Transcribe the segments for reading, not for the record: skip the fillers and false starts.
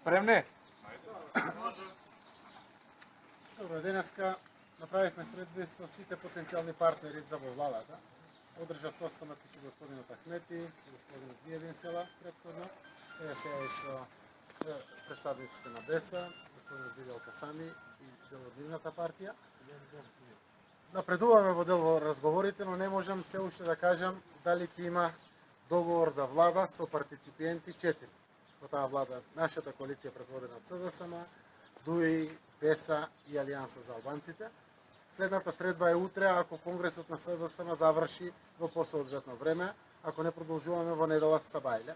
Спремни? Добро, денеска направивме средби со сите потенцијални партнери за во владата. Одржав состанок и со господинот Ахмети, и господинот Зиедин Села предходно. Сега и со представниците на БЕСА, господинот Видел Касами и дел од нивната партија. Напредуваме во дел во разговорите, но не можам се уште да кажам дали ќе има договор за влада со партиципиенти 4. Во таа влада нашата коалиција предводена од СДСМ, ДУИ, БЕСА и Алијанса за албанците. Следната средба е утре, ако Конгресот на СДСМ заврши во посоодветно време, ако не продолжуваме во недела со Бајле.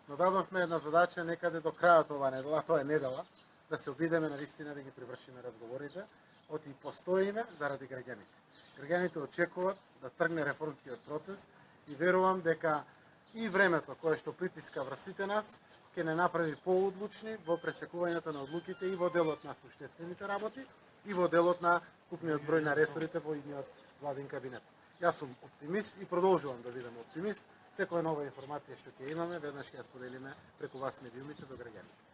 Но дадовме една задача некаде до крајот ова недела, тоа е недела, да се обидеме навистина да ги привршиме разговорите, оти постоиме заради граѓаните. Граѓаните очекуваат да тргне реформскиот процес и верувам дека и времето кое што притиска врз сите нас ќе не направи поодлучни во пресекувањето на одлуките и во делот на суштествените работи и во делот на купниот број на ресорите во идниот владин кабинет. Јас сум оптимист и продолжувам да бидам оптимист. Секоја нова информација што ќе имаме, веднаш ќе ја споделиме преку вас медиумите до граѓаните.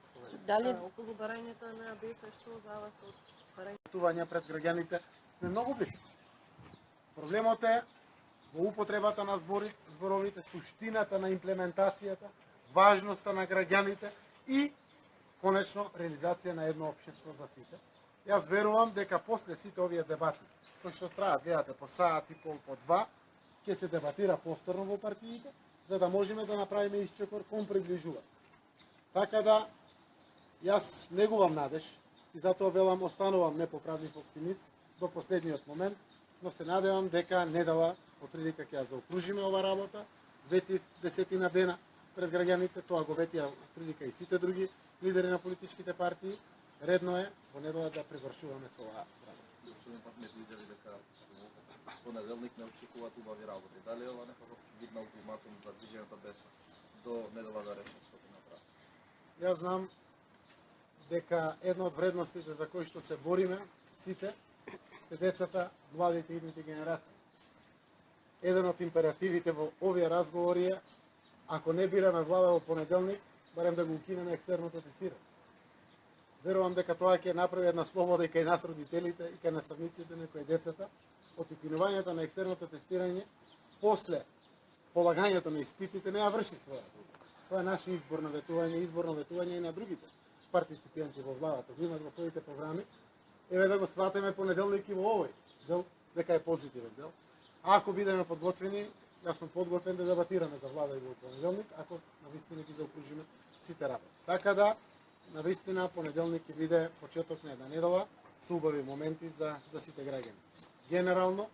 Дали околу барањето на БЕСА што за вас од барањето пред граѓаните сме многу близко. Проблемот е во употребата на зборовите, суштината на имплементацијата, важноста на граѓаните и конечно реализација на едно општество за сите. Јас верувам дека после сите овие дебати, кои што траат, гледате, по саат и пол, по два, ќе се дебатира повторно во партиите, за да можеме да направиме исчекор кон приближува. Така да, јас негувам надеж и затоа велам останувам непоправлив оптимист до последниот момент, но се надевам дека недела отридика ќе ја заокружиме ова работа, ветив 10 дена пред граѓаните, тоа го ветија отридика и сите други лидери на политичките партии. Редно е во недела да привршуваме со оваа работа. Господин Ахмети изјави дека понеделник не очекуваат убави работи. Дали е ова некаков вид на ултиматум за движењето БЕСА до недела да решат што ќе направат? Јас знам дека една од вредностите за кои што се бориме сите се децата, младите и идните генерации. Еден од императивите во овие разговори е, ако не бираме влада во понеделник, барем да го укинеме екстерното тестирање. Верувам дека тоа ќе направи една слобода и кај нас родителите, и кај наставниците, и кај децата, од укинувањето на екстерното тестирање, после полагањето на испитите не ја врши својата. Тоа е наш избор на ветување и на другите партиципиенти во владата, го имат во своите програми. Еве да го сватиме понеделник и во овој дел, дека е позитивен дел. А ако бидеме подготвени, јас сум подготвен да дебатираме за влада и во понеделник, ако навистина ги заокружиме сите работи. Така да, навистина понеделник ќе биде почеток на една недела со убави моменти за сите граѓани. Генерално,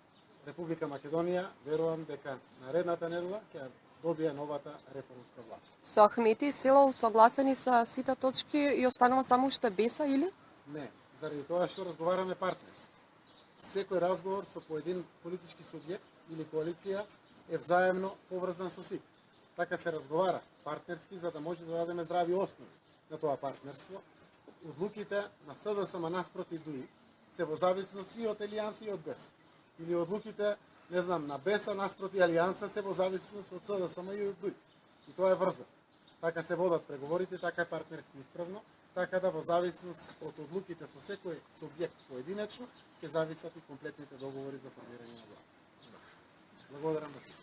Република Македонија, верувам дека наредната недела ќе добие новата реформска влада. со Ахмети и Села усогласени са сите точки и останува само уште БЕСА или? Не, заради тоа што разговараме партнерски. Секој разговор со поедин политички субјект или коалиција е взаемно поврзан со сите. Така се разговара партнерски за да може да дадеме здрави основи на тоа партнерство. Одлуките на СДСМ наспроти ДУИ се во зависност и од Алијанса и од БЕСА. Или одлуките, не знам, на БЕСА наспроти Алијанса се во зависност од СДСМ и од ДУИ. И тоа е врзано. Така се водат преговорите, така е партнерски исправно, така да во зависност од одлуките со секој субјект поединечно ќе зависат и комплетните договори за формирање на влада. Благодарам на сите.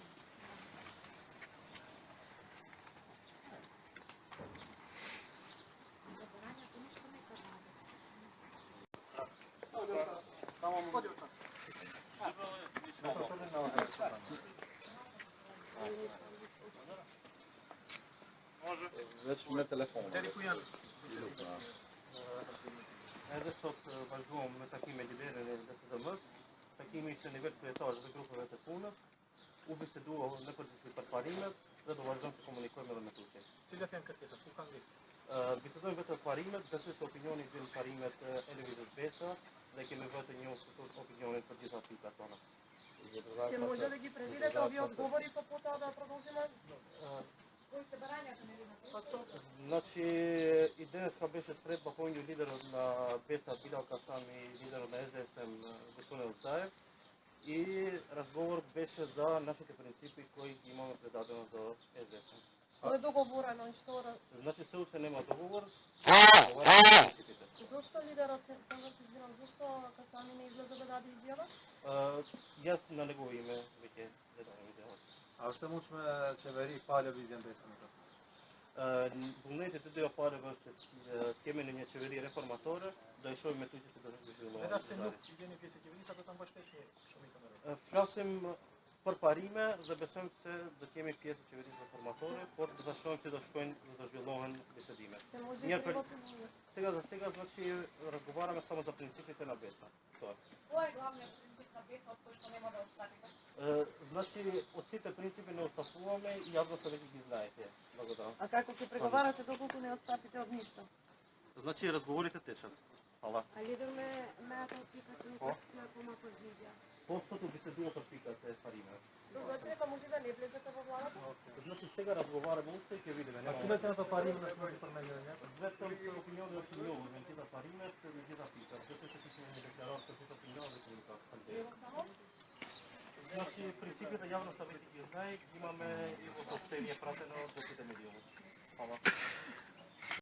Може. Вече ме телефон. Edhe sot vazhduam me takime lidere në DSDM-s. Takimi ishte nivel kryetar dhe grupeve të punës. U bisedua në përgjithësi për parimet dhe do vazhdojmë të komunikojmë edhe me Turqinë. Cilat janë kërkesat? Ku kanë listë? Bisedojmë vetë për parimet, besoj se opinioni vjen parimet e lëvizjes BESA dhe kemi vetë një opinionin për gjitha pikat tona. Ќе може да ги предвидете овие одговори па потоа да продолжиме? Кои се барањата нели на Па тоа. Значи, и денеска беше средба помеѓу лидерот на БЕСА Билал Касан и лидерот на СДСМ господин Елцаев. И разговор беше за нашите принципи кои ги имаме предадено до СДСМ. Што е договорено и што... Значи се уште нема договор, разговараме за принципите. Зошто лидерот, само да се извинам, зошто Касани не излезе да даде изјава? Јас на негово име веќе не давам изјава. A što mučme čeveri palja vizijam besnika? Bunete tudi opare temeljne čeveri reformatore, da išao ime tuđe se da Ne da se nuk jeni pjesë qeveri, sa do të mbështesni shumica në rrugë. Flasim për parime dhe besojmë se do të jemi pjesë e qeverisë reformatore, por do ta shohim se do shkojnë dhe do zhvillohen bisedimet. Се може Ние и пред- приватизира. Сега за сега значи разговараме само за принципите на БЕСА. Тоа е. Кој е главниот принцип на БЕС од кој што нема да отстапите? Значи од сите принципи не отстапуваме и јавноста веќе ги знаете. Благодарам. А како ќе преговарате доколку не отстапите од ништо? Значи разговорите течат. Фала. А лидер ме ако пикате По? на кома позиција. Постото би се дуо практикате париме. Тоа значи дека може да не влезете во владата? Значи сега разговараме уште и ќе видиме. A cilët janë të parim në smërti për me gjenja? Vetëm se opinioni është i njohur, me gjitha parimet dhe gjitha pikat. Dhe se kishim një deklarat për gjitha opinioni dhe komunikat. Значи принципите јавноста веќе ги знае, имаме и во сообщение пратено до сите медиуми. Фала.